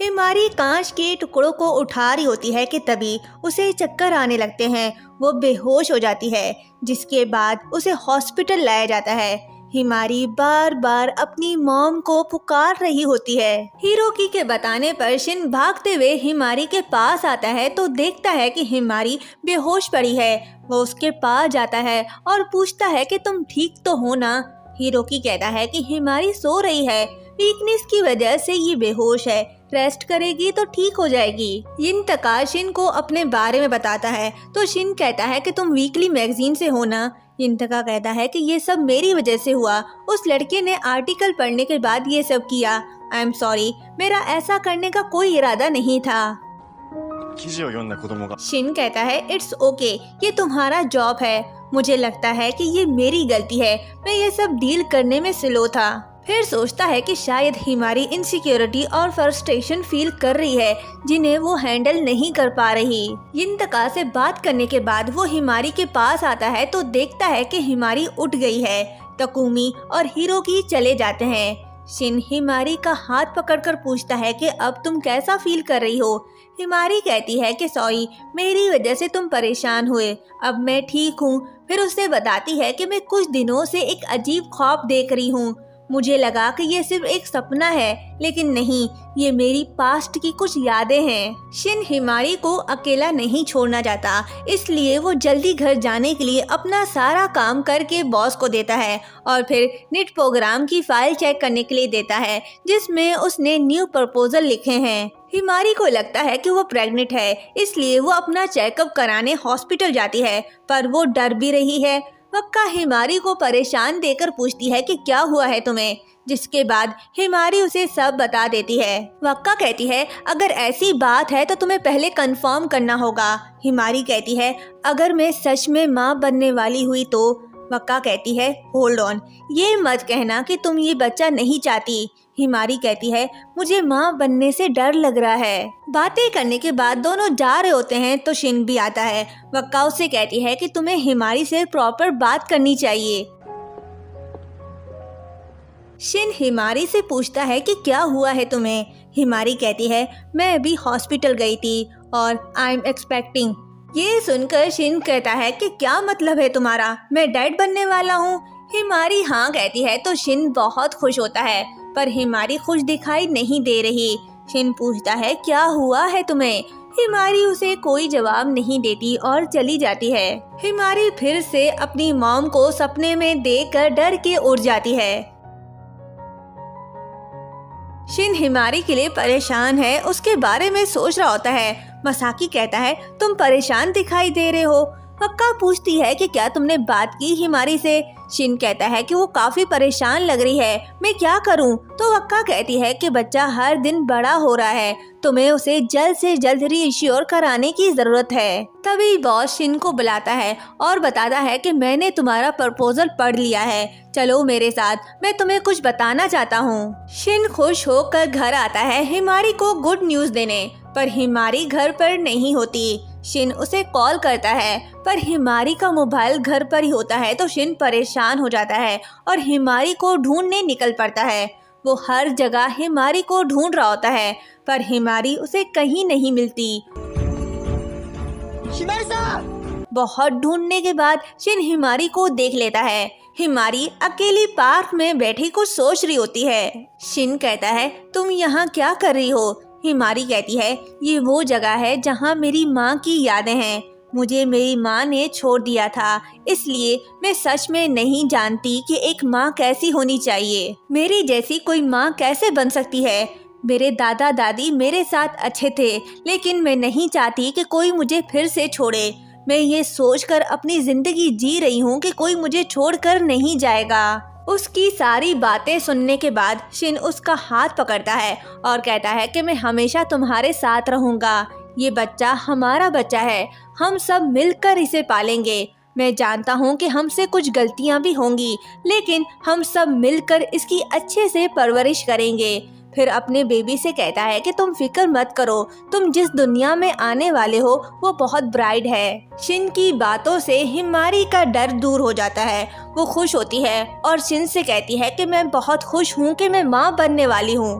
हिमारी कांच के टुकड़ों को उठा रही होती है कि तभी उसे चक्कर आने लगते हैं। वो बेहोश हो जाती है, जिसके बाद उसे हॉस्पिटल लाया जाता है। हिमारी बार बार अपनी मॉम को पुकार रही होती है। हिरोकी के बताने पर शिन भागते हुए हिमारी के पास आता है तो देखता है कि हिमारी बेहोश पड़ी है। वो उसके पास जाता है और पूछता है कि तुम ठीक तो हो ना। हिरोकी कहता है कि हिमारी सो रही है, वीकनेस की वजह से ये बेहोश है, रेस्ट करेगी तो ठीक हो जाएगी। यिनतका शिन को अपने बारे में बताता है तो शिन कहता है कि तुम वीकली मैगजीन से हो ना। यिनतका कहता है कि ये सब मेरी वजह से हुआ, उस लड़के ने आर्टिकल पढ़ने के बाद ये सब किया। आई एम सॉरी, मेरा ऐसा करने का कोई इरादा नहीं था। शिन कहता है इट्स ओके, ये तुम्हारा जॉब है। मुझे लगता है कि ये मेरी गलती है, मैं ये सब डील करने में स्लो था। फिर सोचता है कि शायद हिमारी इनसिक्योरिटी और फ्रस्ट्रेशन फील कर रही है जिन्हें वो हैंडल नहीं कर पा रही। यिनतका से बात करने के बाद वो हिमारी के पास आता है तो देखता है कि हिमारी उठ गई है। तकुमी और हिरोकी चले जाते हैं। शिन हिमारी का हाथ पकड़कर पूछता है कि अब तुम कैसा फील कर रही हो। हिमारी कहती है कि सॉरी, मेरी वजह से तुम परेशान हुए, अब मैं ठीक हूँ। फिर उसे बताती है कि मैं कुछ दिनों से एक अजीब ख्वाब देख रही हूँ। मुझे लगा कि ये सिर्फ एक सपना है, लेकिन नहीं, ये मेरी पास्ट की कुछ यादें हैं। शिन हिमारी को अकेला नहीं छोड़ना चाहता, इसलिए वो जल्दी घर जाने के लिए अपना सारा काम करके बॉस को देता है और फिर नेट प्रोग्राम की फाइल चेक करने के लिए देता है जिसमें उसने न्यू प्रपोजल लिखे हैं। हिमारी को लगता है कि वो प्रेग्नेंट है, इसलिए वो अपना चेकअप कराने हॉस्पिटल जाती है, पर वो डर भी रही है। वक्का हिमारी को परेशान देकर पूछती है कि क्या हुआ है तुम्हें, जिसके बाद हिमारी उसे सब बता देती है। वक्का कहती है अगर ऐसी बात है तो तुम्हें पहले कंफर्म करना होगा। हिमारी कहती है अगर मैं सच में माँ बनने वाली हुई तो। वक्का कहती है होल्ड ऑन, ये मत कहना कि तुम ये बच्चा नहीं चाहती। हिमारी कहती है मुझे माँ बनने से डर लग रहा है। बातें करने के बाद दोनों जा रहे होते हैं तो शिन भी आता है। वक्का उससे कहती है कि तुम्हें हिमारी से प्रॉपर बात करनी चाहिए। शिन हिमारी से पूछता है कि क्या हुआ है तुम्हें। हिमारी कहती है मैं अभी हॉस्पिटल गई थी और आई एम एक्सपेक्टिंग। ये सुनकर शिन कहता है कि क्या मतलब है तुम्हारा, मैं डैड बनने वाला हूँ। हिमारी हाँ कहती है तो शिन बहुत खुश होता है, पर हिमारी खुश दिखाई नहीं दे रही। शिन पूछता है क्या हुआ है तुम्हें। हिमारी उसे कोई जवाब नहीं देती और चली जाती है। हिमारी फिर से अपनी मॉम को सपने में देखकर डर के उठ जाती है। शिन हिमारी के लिए परेशान है, उसके बारे में सोच रहा होता है। मसाकी कहता है तुम परेशान दिखाई दे रहे हो। वक्का पूछती है कि क्या तुमने बात की हिमारी से। शिन कहता है कि वो काफी परेशान लग रही है, मैं क्या करूं। तो वक्का कहती है कि बच्चा हर दिन बड़ा हो रहा है, तुम्हें उसे जल्द से जल्द रीइश्योर कराने की जरूरत है। तभी बॉस शिन को बुलाता है और बताता है कि मैंने तुम्हारा प्रपोजल पढ़ लिया है, चलो मेरे साथ, मैं तुम्हें कुछ बताना चाहता हूँ। शिन खुश होकर घर आता है हिमारी को गुड न्यूज देने, पर हिमारी घर पर नहीं होती। शिन उसे कॉल करता है पर हिमारी का मोबाइल घर पर ही होता है तो शिन परेशान हो जाता है और हिमारी को ढूंढने निकल पड़ता है। वो हर जगह हिमारी को ढूंढ रहा होता है पर हिमारी उसे कहीं नहीं मिलती। बहुत ढूंढने के बाद शिन हिमारी को देख लेता है। हिमारी अकेली पार्क में बैठी कुछ सोच रही होती है। शिन कहता है तुम यहाँ क्या कर रही हो। हिमारी कहती है ये वो जगह है जहाँ मेरी माँ की यादें हैं, मुझे मेरी माँ ने छोड़ दिया था, इसलिए मैं सच में नहीं जानती कि एक माँ कैसी होनी चाहिए, मेरी जैसी कोई माँ कैसे बन सकती है। मेरे दादा दादी मेरे साथ अच्छे थे, लेकिन मैं नहीं चाहती कि कोई मुझे फिर से छोड़े। मैं ये सोचकर अपनी जिंदगी जी रही हूँ कि कोई मुझे छोड़कर नहीं जाएगा। उसकी सारी बातें सुनने के बाद शिन उसका हाथ पकड़ता है और कहता है कि मैं हमेशा तुम्हारे साथ रहूंगा। ये बच्चा हमारा बच्चा है, हम सब मिलकर इसे पालेंगे। मैं जानता हूँ कि हमसे कुछ गलतियाँ भी होंगी, लेकिन हम सब मिलकर इसकी अच्छे से परवरिश करेंगे। फिर अपने बेबी से कहता है कि तुम फिक्र मत करो, तुम जिस दुनिया में आने वाले हो वो बहुत ब्राइट है। शिन की बातों से हिमारी का डर दूर हो जाता है। वो खुश होती है और शिन से कहती है कि मैं बहुत खुश हूँ कि मैं माँ बनने वाली हूँ।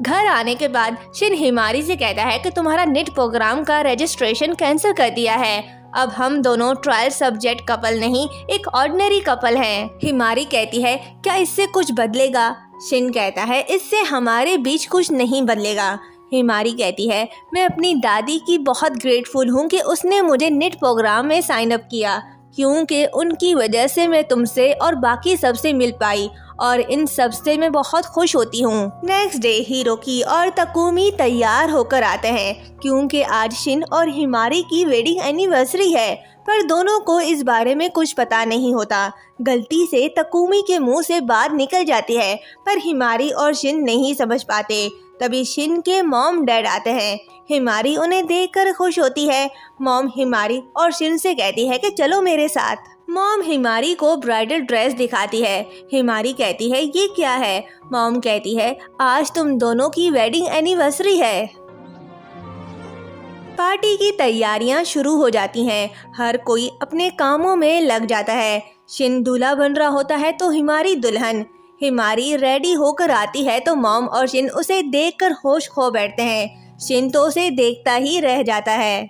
घर आने के बाद शिन हिमारी से कहता है कि तुम्हारा निट प्रोग्राम का रजिस्ट्रेशन कैंसिल कर दिया है। अब हम दोनों ट्रायल सब्जेक्ट कपल नहीं, एक ऑर्डिनरी कपल हैं। हिमारी कहती है क्या इससे कुछ बदलेगा? शिन कहता है इससे हमारे बीच कुछ नहीं बदलेगा। हिमारी कहती है मैं अपनी दादी की बहुत ग्रेटफुल हूँ कि उसने मुझे निट प्रोग्राम में साइन अप किया, क्योंकि उनकी वजह से मैं तुमसे और बाकी सबसे मिल पाई और इन सब से मैं बहुत खुश होती हूँ। नेक्स्ट डे हिरोकी और तकुमी तैयार होकर आते हैं क्योंकि आज शिन और हिमारी की वेडिंग एनिवर्सरी है, पर दोनों को इस बारे में कुछ पता नहीं होता। गलती से तकुमी के मुंह से बात निकल जाती है, पर हिमारी और शिन नहीं समझ पाते। तभी शिन के मॉम डैड आते हैं। हिमारी उन्हें देखकर खुश होती है। मॉम हिमारी और शिन से कहती है कि चलो मेरे साथ। मॉम हिमारी को ब्राइडल ड्रेस दिखाती है। हिमारी कहती है ये क्या है? मॉम कहती है आज तुम दोनों की वेडिंग एनिवर्सरी है। पार्टी की तैयारियां शुरू हो जाती हैं। हर कोई अपने कामों में लग जाता है। शिन दूल्हा बन रहा होता है तो हिमारी दुल्हन। हिमारी रेडी होकर आती है तो मॉम और शिन उसे देखकर होश खो बैठते हैं। शिन तो उसे देखता ही रह जाता है।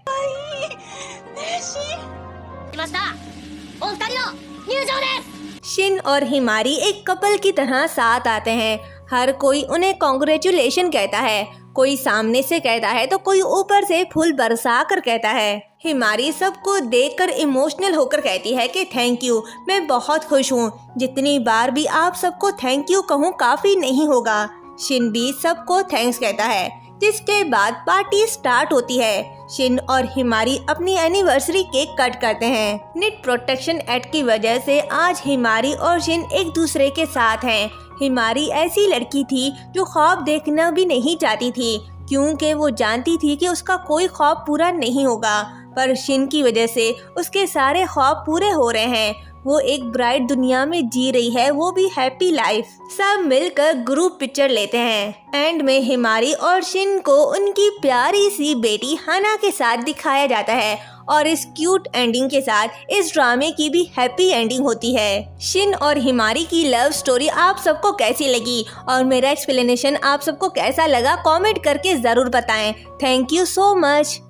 शिन और हिमारी एक कपल की तरह साथ आते हैं। हर कोई उन्हें कॉन्ग्रेचुलेशन कहता है। कोई सामने से कहता है तो कोई ऊपर से फूल बरसा कर कहता है। हिमारी सबको देखकर इमोशनल होकर कहती है कि थैंक यू, मैं बहुत खुश हूँ। जितनी बार भी आप सबको थैंक यू कहूँ काफी नहीं होगा। शिन भी सबको थैंक्स कहता है, जिसके बाद पार्टी स्टार्ट होती है। शिन और हिमारी अपनी एनिवर्सरी केक कट करते हैं। निट प्रोटेक्शन एक्ट की वजह से आज हिमारी और शिन एक दूसरे के साथ हैं। हिमारी ऐसी लड़की थी जो ख्वाब देखना भी नहीं चाहती थी, क्योंकि वो जानती थी कि उसका कोई ख्वाब पूरा नहीं होगा, पर शिन की वजह से उसके सारे ख्वाब पूरे हो रहे हैं। वो एक ब्राइट दुनिया में जी रही है, वो भी हैप्पी लाइफ। सब मिलकर ग्रुप पिक्चर लेते हैं। एंड में हिमारी और शिन को उनकी प्यारी सी बेटी हाना के साथ दिखाया जाता है और इस क्यूट एंडिंग के साथ इस ड्रामे की भी हैप्पी एंडिंग होती है। शिन और हिमारी की लव स्टोरी आप सबको कैसी लगी और मेरा एक्सप्लेनेशन आप सबको कैसा लगा, कमेंट करके जरूर बताएं। Thank you so much.